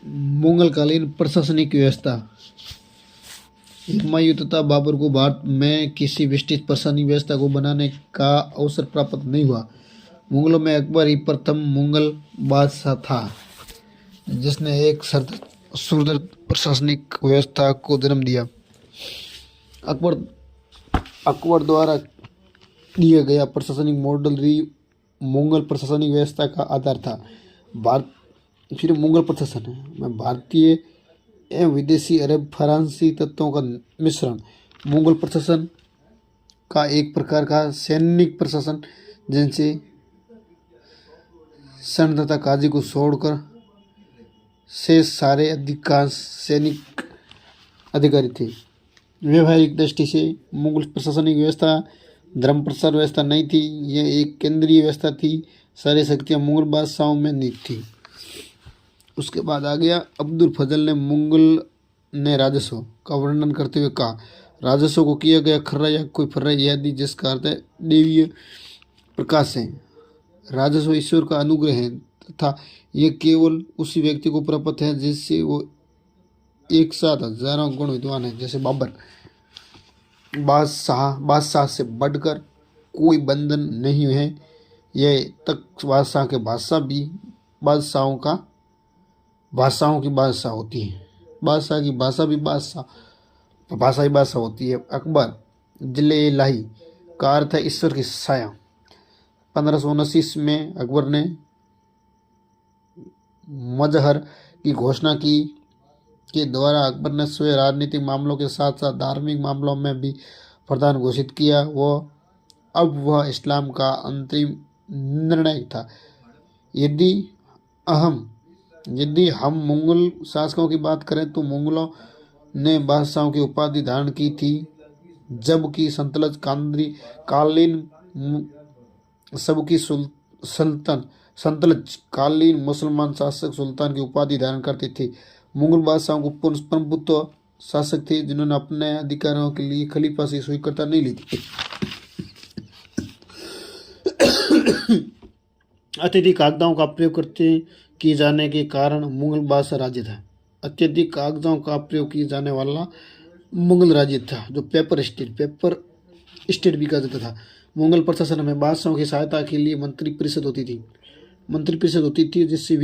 मुगलकालीन प्रशासनिक व्यवस्था। हुमायूं तथा बाबर को भारत में किसी विस्तृत प्रशासनिक व्यवस्था को बनाने का अवसर प्राप्त नहीं हुआ। मुगलों में अकबर ही प्रथम मुगल बादशाह था जिसने एक सुदृढ़ प्रशासनिक व्यवस्था को जन्म दिया। अकबर द्वारा दिया गया प्रशासनिक मॉडल मुगल प्रशासनिक व्यवस्था का आधार था। फिर मुगल प्रशासन में भारतीय एवं विदेशी अरब फारसी तत्वों का मिश्रण। मुगल प्रशासन का एक प्रकार का सैनिक प्रशासन जिनसे सन तथा काजी को छोड़कर शेष सारे अधिकांश सैनिक अधिकारी थे। व्यवहारिक दृष्टि से मुगल प्रशासनिक व्यवस्था धर्म प्रसार व्यवस्था नहीं थी, यह एक केंद्रीय व्यवस्था थी। सारी शक्तियाँ मुगल बादशाहों में निहित थी। उसके बाद आ गया अब्दुल फजल ने मुगल ने राजस्व का वर्णन करते हुए कहा, राजस्व को किया गया खर्रा या कोई फर्रा आदि जिसका अर्थ है देवीय प्रकाश है। राजस्व ईश्वर का अनुग्रह है तथा यह केवल उसी व्यक्ति को प्राप्त है जिससे वो एक साथ हजारों गुण विद्वान है। जैसे बाबर, बादशाह से बढ़कर कोई बंधन नहीं है। यह तक बादशाह के बादशाह भी बादशाहों की बादशाह होती है। बादशाह की भाषा भी भाषा ही बादशाह होती है। अकबर जिले इलाही का अर्थ है ईश्वर की साया। 1579 में अकबर ने मजहर की घोषणा की के द्वारा अकबर ने स्वयं राजनीतिक मामलों के साथ साथ धार्मिक मामलों में भी प्रधान घोषित किया। वह इस्लाम का अंतरिम निर्णायक था। यदि हम मुगल शासकों की बात करें तो मुगलों ने बादशाहों की उपाधि धारण की थी, जबकि संतलज कालीन मुसलमान शासक सुल्तान की उपाधि धारण करते थे। मुगल बादशाहों को प्रभुत्व शासक थे जिन्होंने अपने अधिकारों के लिए खलीफा से स्वीकृति नहीं ली थी। अत्यधिक कागजों का प्रयोग किए जाने के कारण मुगल बादशाह राज्य था। अत्यधिक कागजों का प्रयोग किए जाने वाला मुगल राज्य था जो पेपर स्टेट भी कहा जाता था। मुगल प्रशासन में बादशाहों की सहायता के लिए मंत्री परिषद होती थी जिससे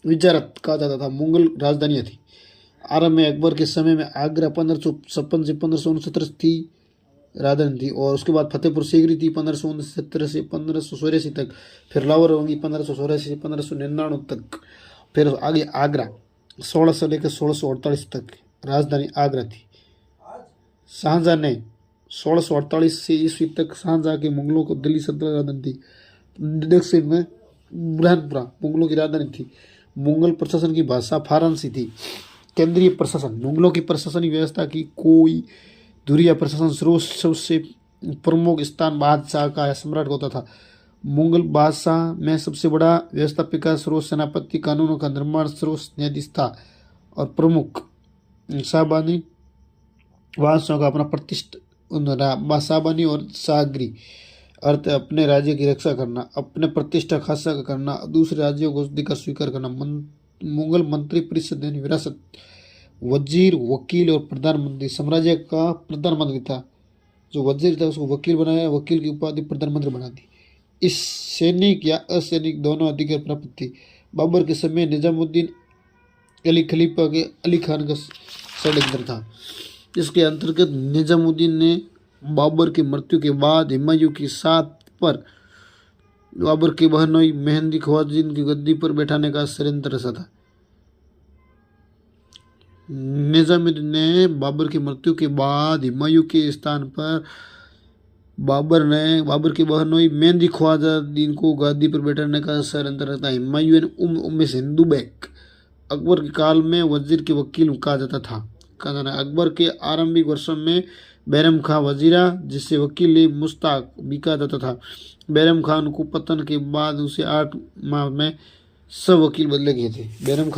विजारत कहा जाता था। मुगल राजधानियाँ थी। आरंभ में अकबर के समय में आगरा 1556 से 1569 थी राजधानी थी, और उसके बाद फतेहपुर सीकरी थी 1569 से 1584 तक, फिर लाहौर होंगी 1584 से 1599 तक, फिर आगे आगरा 1600 से लेकर 1648 तक राजधानी आगरा थी। शाहजहाँ ने 1648 से ईस्वी तक शाहजहाँ के मुगलों को दिल्ली सल्तनत राजधानी थी। दक्षिण में बुरहानपुरा मुगलों की राजधानी थी। मुगल प्रशासन की भाषा फारसी थी। केंद्रीय प्रशासन मुगलों की प्रशासनिक व्यवस्था की कोई धुरिया प्रशासन स्रोत सबसे प्रमुख स्थान बादशाह का सम्राट होता था। मुगल बादशाह में सबसे बड़ा व्यवस्थापिक का स्रोत सेनापति, कानूनों का निर्माण स्रोत न्यायाधीश था, और प्रमुख शाहबानी बादशाहों का अपना प्रतिष्ठा शाहबानी और शाहगिरी अर्थ अपने राज्य की रक्षा करना, अपने प्रतिष्ठा खासा करना, दूसरे राज्यों को अधिकार स्वीकार करना। मुगल मंत्री परिषद यानी विरासत, वजीर, वकील और प्रधानमंत्री। साम्राज्य का प्रधानमंत्री था, जो वजीर था उसको वकील बनाया, वकील की उपाधि प्रधानमंत्री बना दी। इस सैनिक या असैनिक दोनों अधिकार प्राप्त थी। बाबर के समय निजामुद्दीन अली खलीफा के अली खान का षड्यंत्र था, जिसके अंतर्गत निजामुद्दीन ने बाबर की मृत्यु के बाद हुमायूं की साथ पर बाबर के बहनोई मेहंदी ख्वाजीन की गद्दी पर बैठाने का षड्यंत्र रचा था। निजामुद्दीन ने बाबर की मृत्यु के बाद हुमायूं के स्थान पर बाबर की बहनोई मेहंदी ख्वाजीन को गद्दी पर बैठाने का षड्यंत्र रचा। हुमायूं उम्मे हिंदू बैक अकबर के काल में वजीर के वकील कहा जाता था। अकबर के आरंभिक वर्षों में बैरम खां वजीरा, जिसे वकील मुश्ताक भी कहा जाता था। बैरम खान को पतन के बाद उसे 8 माह में सब वकील बदले गए थे। बैरम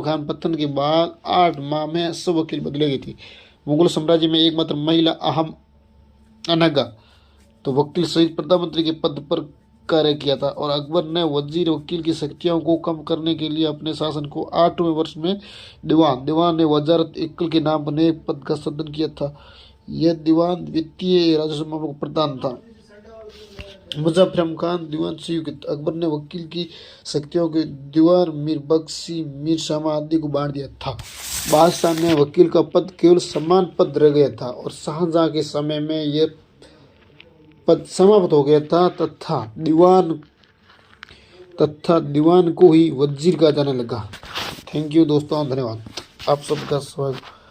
खान पतन के बाद 8 माह में सब वकील बदले गए थे। मुगल साम्राज्य में एकमात्र महिला अहम अनागा तो वकील सहित प्रधानमंत्री के पद पर कार्य किया था और अकबर ने वजीर वकील की शक्तियों को कम करने के लिए अपने शासन को 8वें वर्ष में दीवान ने वजारत इक्कल के नाम पर नए पद का सृजन किया था। यह दीवान वित्तीय राजस्व मामलों का प्रधान था। मुजफ्फर खान दीवान से युक्त अकबर ने वकील की शक्तियों के दीवान मीर बख्शी, मीर शामा आदि को बांट दिया था। बादशाह में वकील का पद केवल सम्मान पद रह गया था और शाहजहां के समय में यह पद समाप्त हो गया था तथा दीवान को ही वजीर कहा जाने लगा। थैंक यू दोस्तों, धन्यवाद। आप सबका स्वागत।